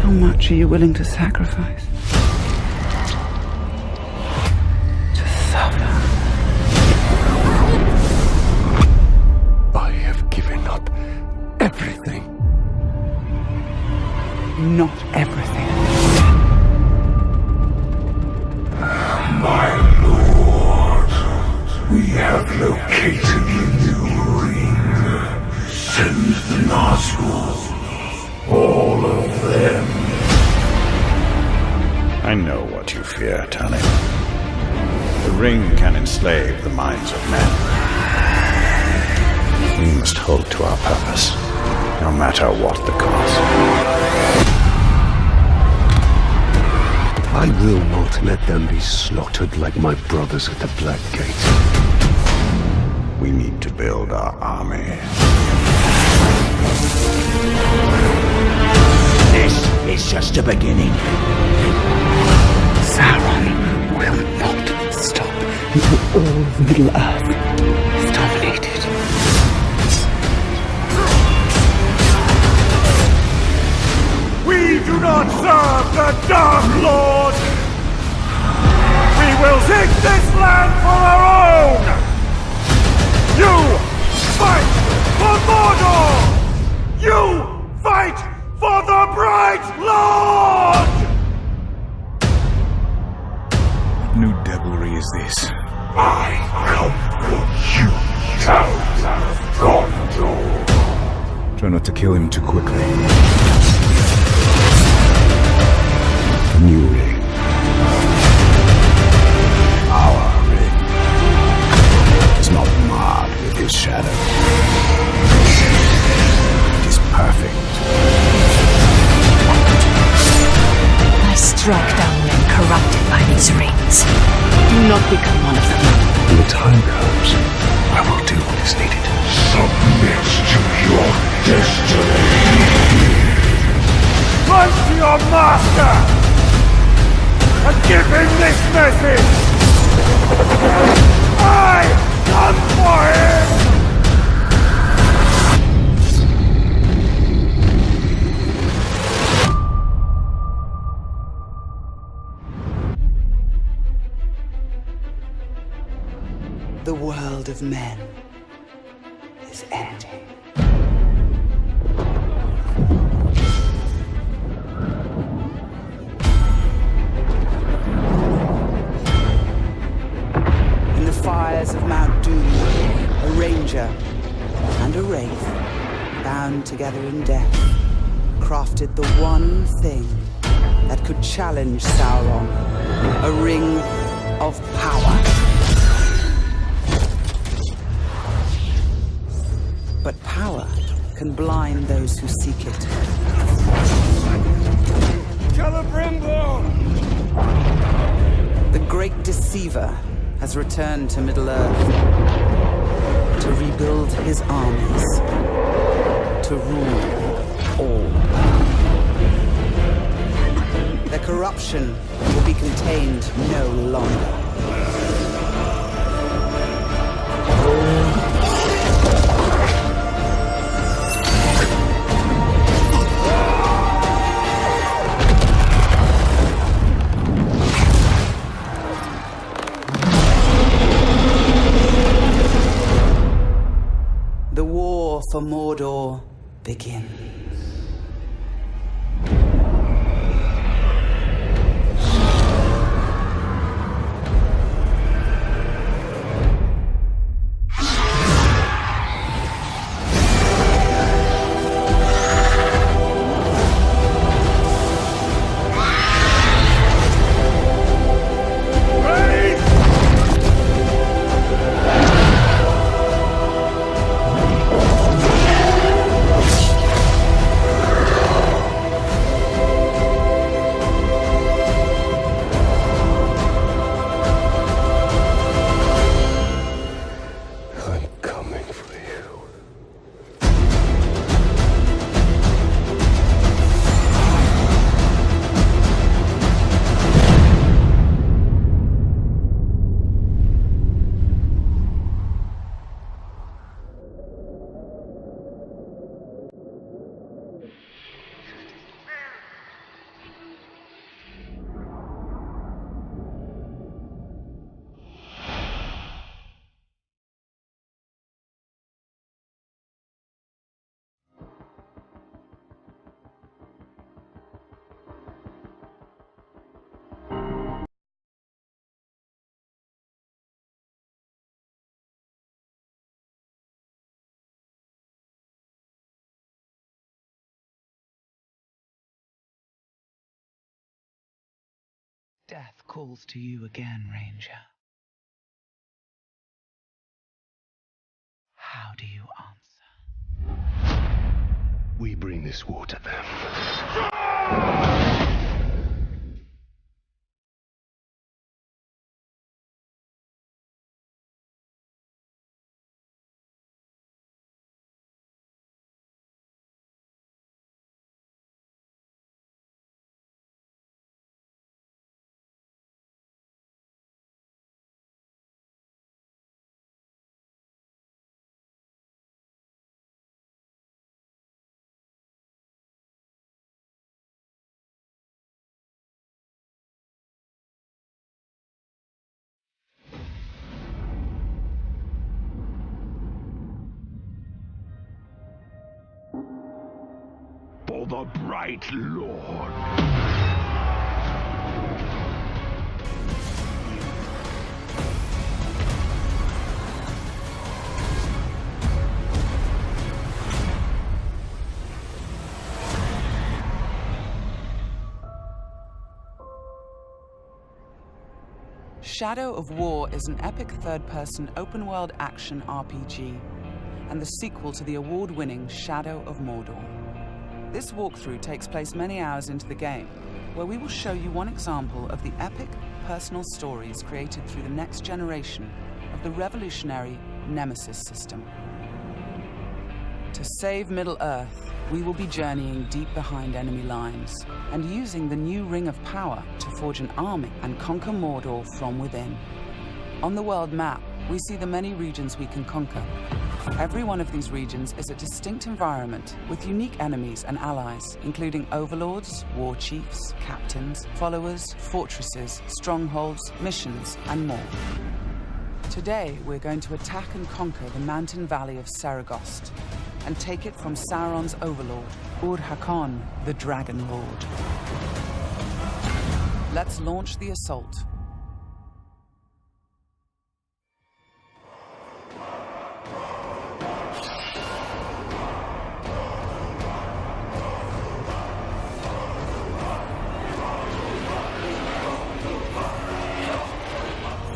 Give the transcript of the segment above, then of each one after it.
How much are you willing to sacrifice? To suffer? I have given up everything. Not everything. My lord, we have located the new ring. Send the Nazgûl. All of them. I know what you fear, Tony. The ring can enslave the minds of men. We must hold to our purpose, no matter what the cost. I will not let them be slaughtered like my brothers at the Black Gate. We need to build our army. This is just the beginning. Sauron will not stop until all of Middle-earth is dominated. We do not serve the Dark Lord! We will take this land for our own! You fight for Mordor! You fight for the Bright Lord! What new devilry is this? I come for you, Town of Gondor. Try not to kill him too quickly. The new ring. Our ring is not marred with his shadow. It is perfect. I strike down men corrupted by these rings. Do not become one of them. When the time comes, I will do what is needed. Submit to your destiny. Run to your master! And give him this message! I come for him! The world of men is ending. In the fires of Mount Doom, a ranger and a wraith, bound together in death, crafted the one thing that could challenge Sauron, a ring of power. But power can blind those who seek it. Celebrimbor! The great deceiver has returned to Middle-earth to rebuild his armies, to rule all. Their corruption will be contained no longer. The war for Mordor begins. Death calls to you again, Ranger. How do you answer? We bring this war to them. For the bright Lord. Shadow of War is an epic third-person open-world action RPG and the sequel to the award-winning Shadow of Mordor. This walkthrough takes place many hours into the game, where we will show you one example of the epic, personal stories created through the next generation of the revolutionary Nemesis system. To save Middle-earth, we will be journeying deep behind enemy lines and using the new Ring of Power to forge an army and conquer Mordor from within. On the world map, we see the many regions we can conquer. Every one of these regions is a distinct environment with unique enemies and allies, including overlords, war chiefs, captains, followers, fortresses, strongholds, missions, and more. Today, we're going to attack and conquer the mountain valley of Saragost and take it from Sauron's overlord, Ur-Hakon, the Dragon Lord. Let's launch the assault.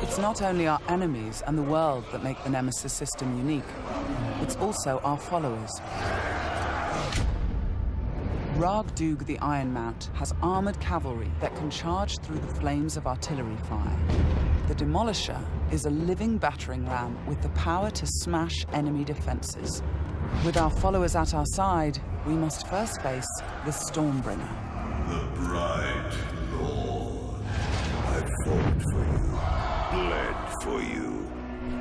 It's not only our enemies and the world that make the Nemesis system unique, it's also our followers. Ragdug the Iron Mount has armored cavalry that can charge through the flames of artillery fire. The Demolisher is a living battering ram with the power to smash enemy defenses. With our followers at our side, we must first face the Stormbringer. The bright Lord. I fought for you, bled for you,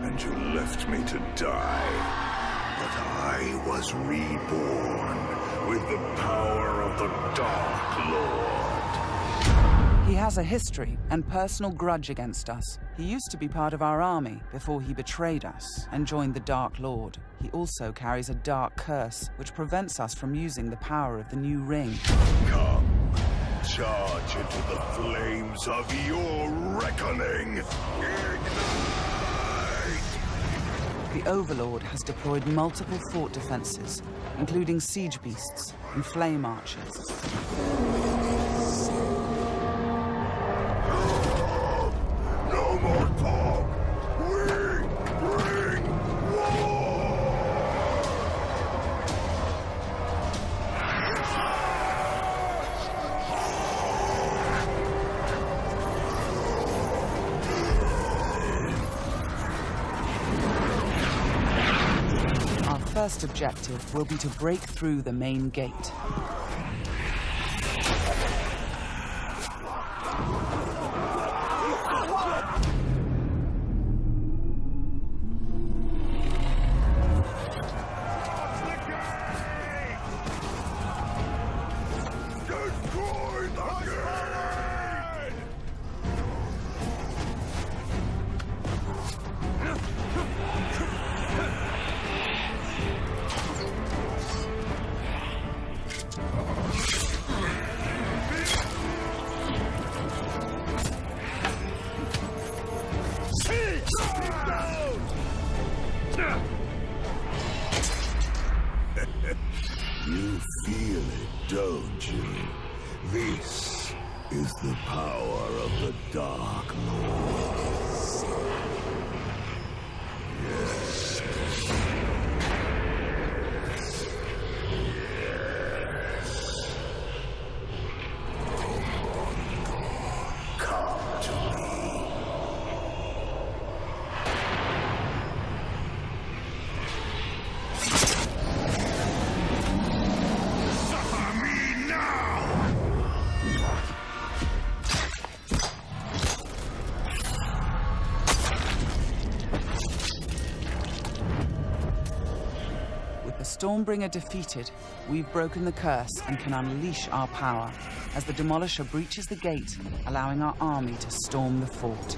and you left me to die. But I was reborn with the power of the Dark Lord. He has a history and personal grudge against us. He used to be part of our army before he betrayed us and joined the Dark Lord. He also carries a dark curse which prevents us from using the power of the new ring. Come, charge into the flames of your reckoning. The Overlord has deployed multiple fort defenses, including siege beasts and flame archers. No more talk! We bring war! Our first objective will be to break through the main gate. Destroy the gate! You feel it, don't you? This is the power of the Dark Lord. Come to me. Suffer me now! With the Stormbringer defeated, we've broken the curse and can unleash our power as the Demolisher breaches the gate, allowing our army to storm the fort.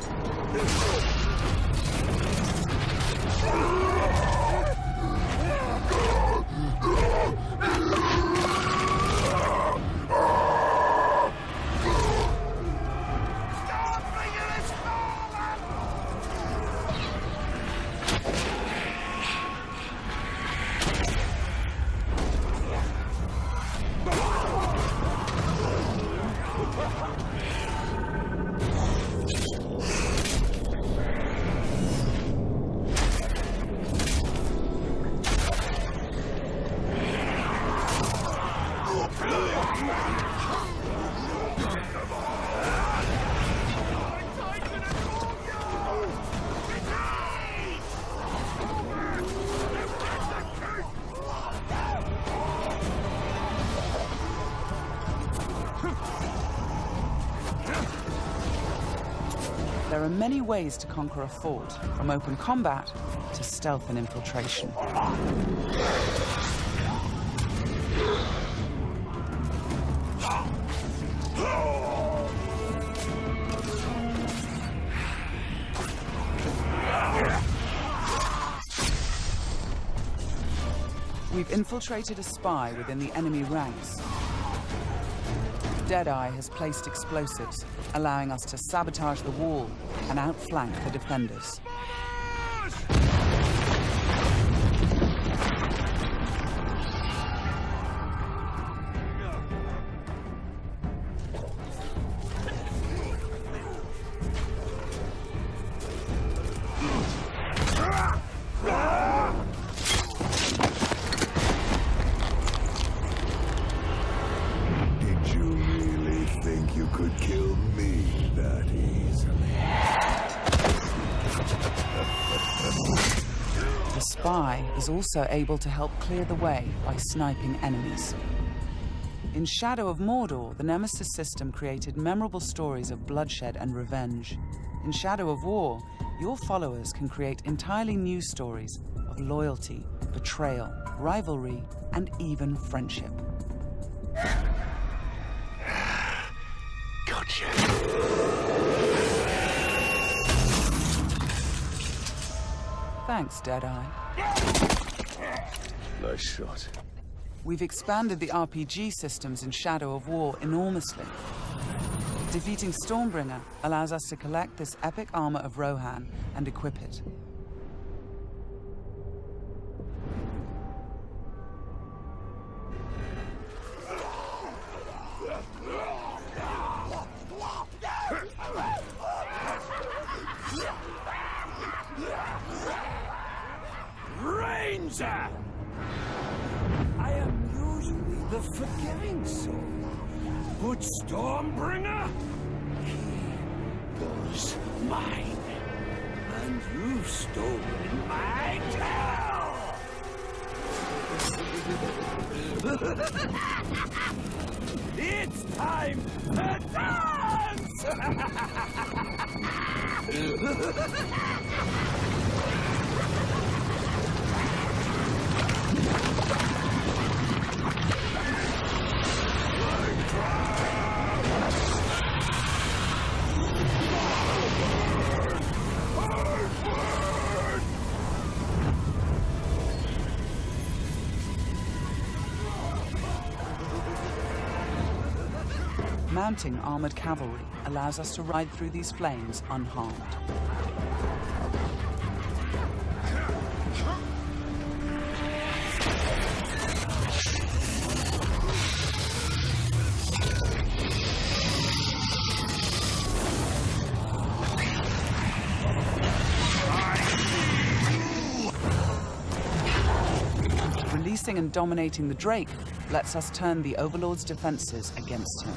There are many ways to conquer a fort, from open combat to stealth and infiltration. We've infiltrated a spy within the enemy ranks. Deadeye has placed explosives, allowing us to sabotage the wall and outflank the defenders. Think you could kill me that easily? The spy is also able to help clear the way by sniping enemies. In Shadow of Mordor, the Nemesis system created memorable stories of bloodshed and revenge. In Shadow of War, your followers can create entirely new stories of loyalty, betrayal, rivalry, and even friendship. Thanks, Deadeye. Nice shot. We've expanded the RPG systems in Shadow of War enormously. Defeating Stormbringer allows us to collect this epic armor of Rohan and equip it. Ranger! I am usually the forgiving soul, but Stormbringer, he was mine, and you've stolen my tail! It's time to dance! Mounting armored cavalry allows us to ride through these flames unharmed. defeating and dominating the Drake lets us turn the Overlord's defenses against him.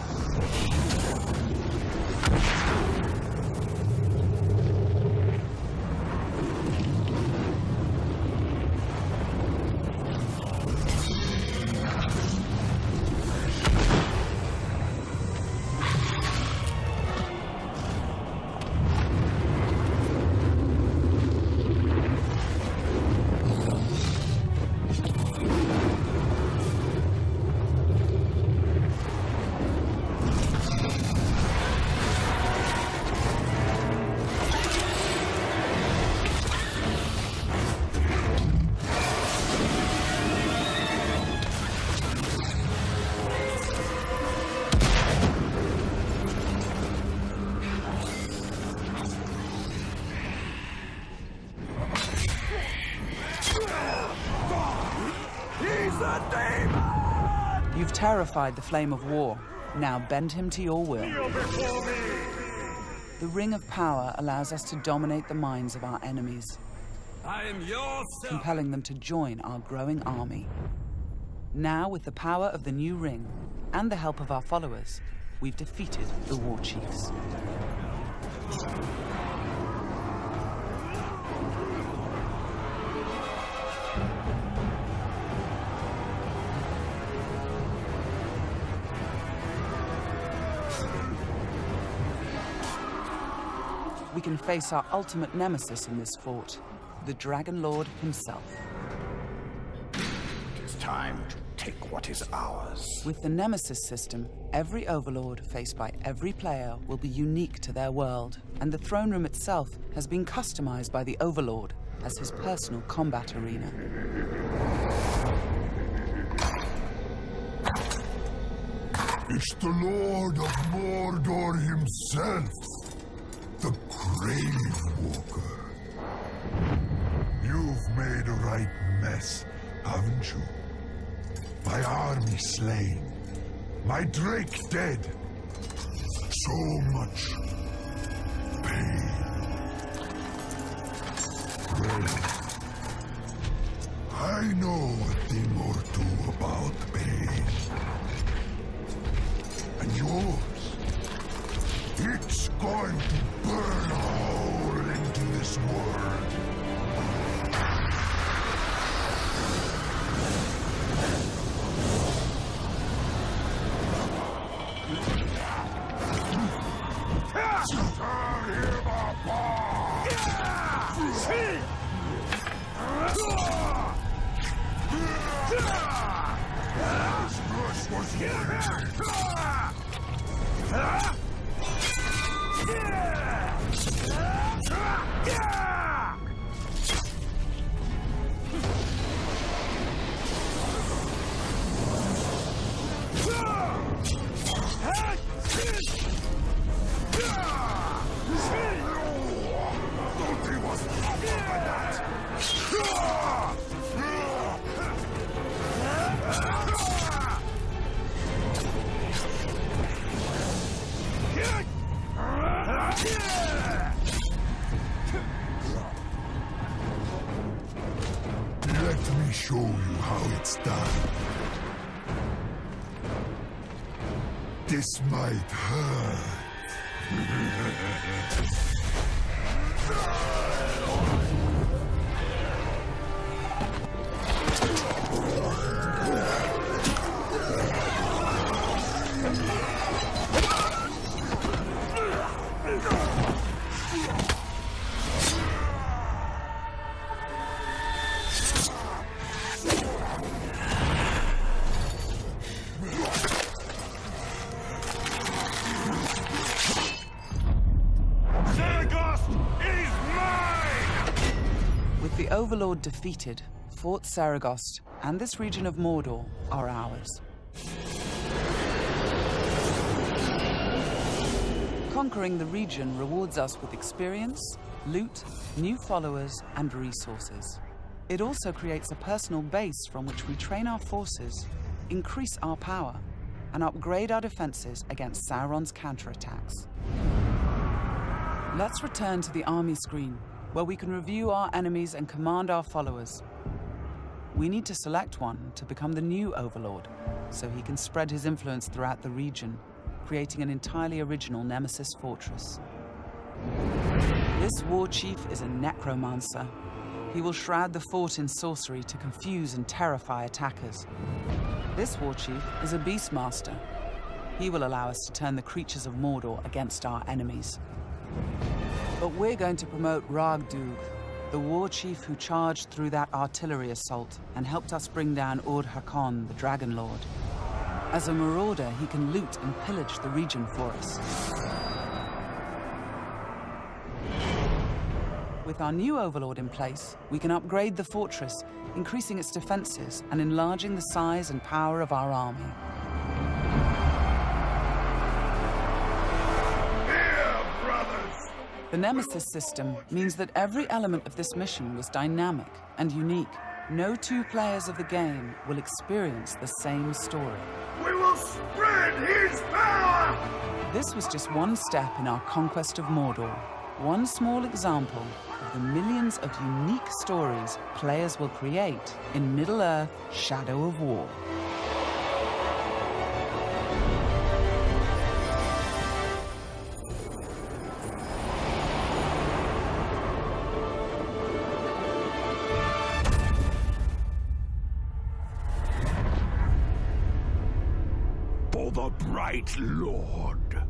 You've terrified the flame of war. Now bend him to your will. The Ring of Power allows us to dominate the minds of our enemies, I am yours, sir. compelling them to join our growing army. Now, with the power of the new ring and the help of our followers, we've defeated the war chiefs. We can face our ultimate nemesis in this fort, the Dragon Lord himself. It is time to take what is ours. With the Nemesis system, every Overlord faced by every player will be unique to their world, and the throne room itself has been customized by the Overlord as his personal combat arena. It's the Lord of Mordor himself, the Grave Walker. You've made a right mess, haven't you? My army slain, my Drake dead. So much pain. Well, I know a thing or two about pain. And yours, it's going to burn a hole into this world. Let me show you how it's done. This might hurt. With the Overlord defeated, Fort Saragost and this region of Mordor are ours. Conquering the region rewards us with experience, loot, new followers, and resources. It also creates a personal base from which we train our forces, increase our power, and upgrade our defenses against Sauron's counterattacks. Let's return to the army screen, where we can review our enemies and command our followers. We need to select one to become the new overlord, so he can spread his influence throughout the region, creating an entirely original Nemesis fortress. This war chief is a necromancer. He will shroud the fort in sorcery to confuse and terrify attackers. This war chief is a beastmaster. He will allow us to turn the creatures of Mordor against our enemies. But we're going to promote Ragdug, the war chief who charged through that artillery assault and helped us bring down Ord-Hakon, the Dragon Lord. As a marauder, he can loot and pillage the region for us. With our new overlord in place, we can upgrade the fortress, increasing its defenses and enlarging the size and power of our army. The Nemesis system means that every element of this mission was dynamic and unique. No two players of the game will experience the same story. We will spread his power! This was just one step in our conquest of Mordor. One small example of the millions of unique stories players will create in Middle-earth: Shadow of War. For the bright Lord.